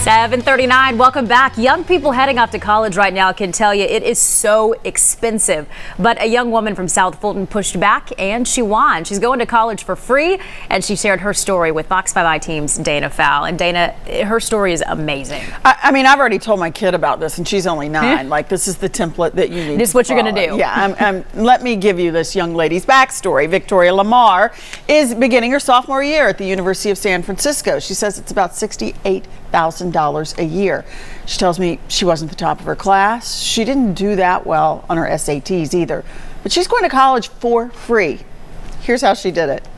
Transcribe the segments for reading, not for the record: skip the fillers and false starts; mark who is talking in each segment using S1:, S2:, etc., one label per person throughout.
S1: 7:39. Welcome back. Young people heading off to college right now can tell you it is so expensive. But a young woman from South Fulton pushed back and she won. She's going to college for free, and she shared her story with Fox 5i Team's Dana Fowle. And Dana, her story is amazing.
S2: I mean, I've already told my kid about this, and she's only 9. Like, this is the template that you need.
S1: This is what you're going to do.
S2: Yeah. Let me give you this young lady's backstory. Victoria Lamar is beginning her sophomore year at the University of San Francisco. She says it's about $68,000 a year. She tells me she wasn't the top of her class. She didn't do that well on her SATs either. But she's going to college for free. Here's how she did it.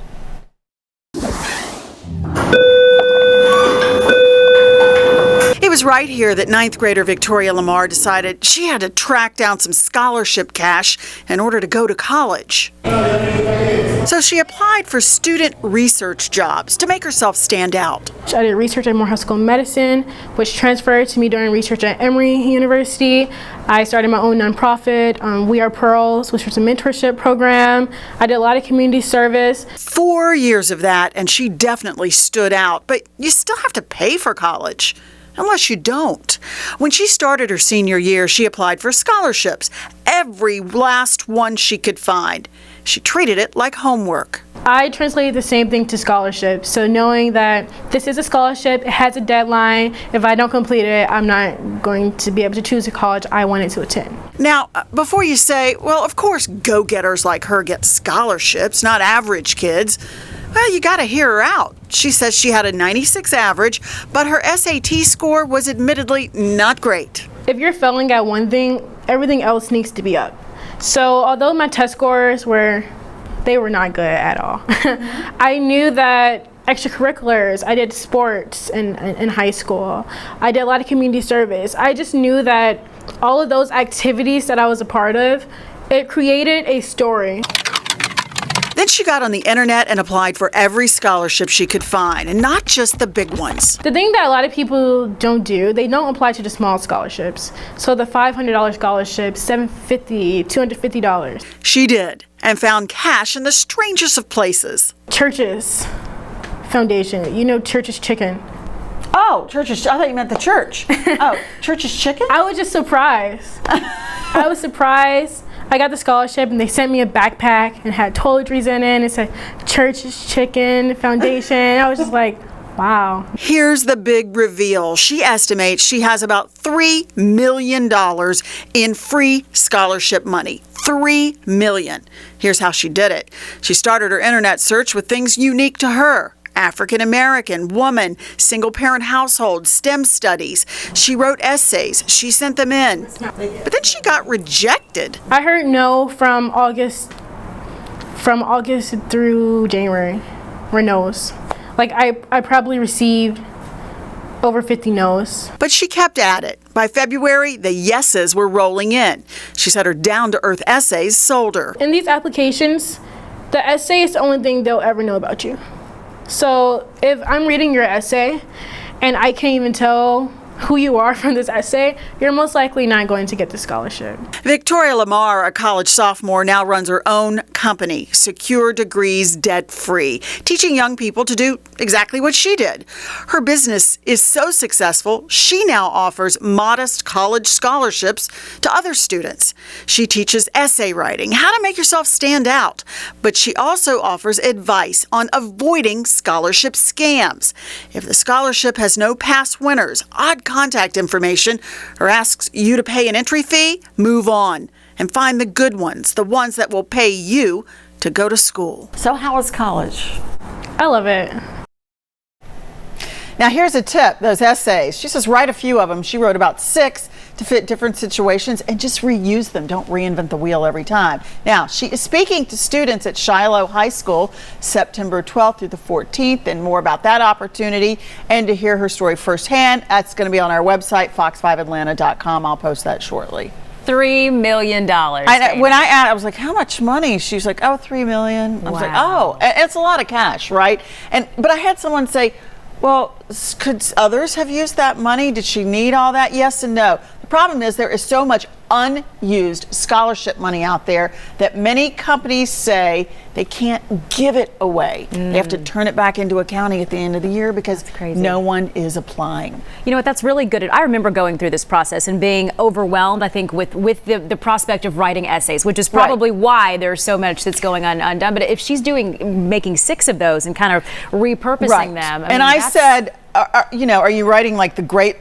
S2: It was right here that 9th grader Victoria Lamar decided she had to track down some scholarship cash in order to go to college. So she applied for student research jobs to make herself stand out.
S3: I did research at Morehouse School of Medicine, which transferred to me doing research at Emory University. I started my own nonprofit, We Are Pearls, which was a mentorship program. I did a lot of community service.
S2: 4 years of that, and she definitely stood out. But you still have to pay for college. Unless you don't. When she started her senior year, she applied for scholarships, every last one she could find. She treated it like homework.
S3: I translated the same thing to scholarships. So knowing that this is a scholarship, it has a deadline. If I don't complete it, I'm not going to be able to choose a college I wanted to attend.
S2: Now, before you say, well, of course go-getters like her get scholarships, not average kids. Well, you got to hear her out. She says she had a 96 average, but her SAT score was admittedly not great.
S3: If you're failing at one thing, everything else needs to be up. So although my test scores were not good at all, I knew that extracurriculars, I did sports in high school. I did a lot of community service. I just knew that all of those activities that I was a part of, it created a story.
S2: Then she got on the internet and applied for every scholarship she could find, and not just the big ones.
S3: The thing that a lot of people don't do, they don't apply to the small scholarships. So the $500 scholarship, $750, $250.
S2: She did, and found cash in the strangest of places.
S3: Churches Foundation, Church's Chicken.
S2: Oh, Church's, I thought you meant the church. Oh, Church's Chicken?
S3: I was just surprised. I was surprised. I got the scholarship and they sent me a backpack and had toiletries in it, and it said Church's Chicken Foundation. I was just like, wow. Here's
S2: the big reveal. She estimates she has about $3 million in free scholarship money. $3 million. Here's how she did it. She started her internet search with things unique to her. African American, woman, single parent household, STEM studies. She wrote essays. She sent them in. But then she got rejected.
S3: I heard no from August through January, or no's. Like I probably received over 50 no's.
S2: But she kept at it. By February, the yeses were rolling in. She said her down-to-earth essays sold her.
S3: In these applications, the essay is the only thing they'll ever know about you. So if I'm reading your essay and I can't even tell who you are from this essay, you're most likely not going to get the scholarship.
S2: Victoria Lamar, a college sophomore, now runs her own company, Secure Degrees Debt-Free, teaching young people to do exactly what she did. Her business is so successful, she now offers modest college scholarships to other students. She teaches essay writing, how to make yourself stand out, but she also offers advice on avoiding scholarship scams. If the scholarship has no past winners, odd contact information, or asks you to pay an entry fee, move on and find the good ones, the ones that will pay you to go to school.
S1: So how was college?
S3: I love it.
S2: Now here's a tip, those essays. She says write a few of them. She wrote about 6 to fit different situations and just reuse them. Don't reinvent the wheel every time. Now, she is speaking to students at Shiloh High School September 12th through the 14th, and more about that opportunity and to hear her story firsthand, that's going to be on our website, fox5atlanta.com. I'll post that shortly.
S1: $3 million.
S2: When I asked, I was like, how much money? She's like, oh, $3 million. I was like, oh, it's a lot of cash, right? But I had someone say, well, could others have used that money? Did she need all that? Yes and no. The problem is there is so much unused scholarship money out there that many companies say they can't give it away. They have to turn it back into accounting at the end of the year because no one is applying.
S1: You know what, that's really good. I remember going through this process and being overwhelmed, I think, with the prospect of writing essays, which is probably why there's so much that's going on undone. But if she's making 6 of those and kind of repurposing them.
S2: I said, are you writing like the great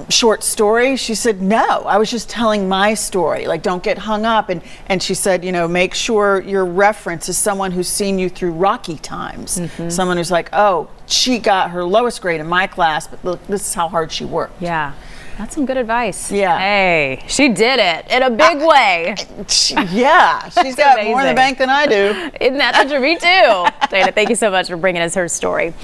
S2: short story? She said, no, I was just telling my story. Like, don't get hung up. And she said, make sure your reference is someone who's seen you through rocky times. Someone who's like, oh, she got her lowest grade in my class, but look, this is how hard she worked.
S1: Yeah. That's some good advice.
S2: Yeah.
S1: Hey, she did it in a big way.
S2: She's got more in the bank than I do.
S1: Isn't that true? Me too. Dana, thank you so much for bringing us her story.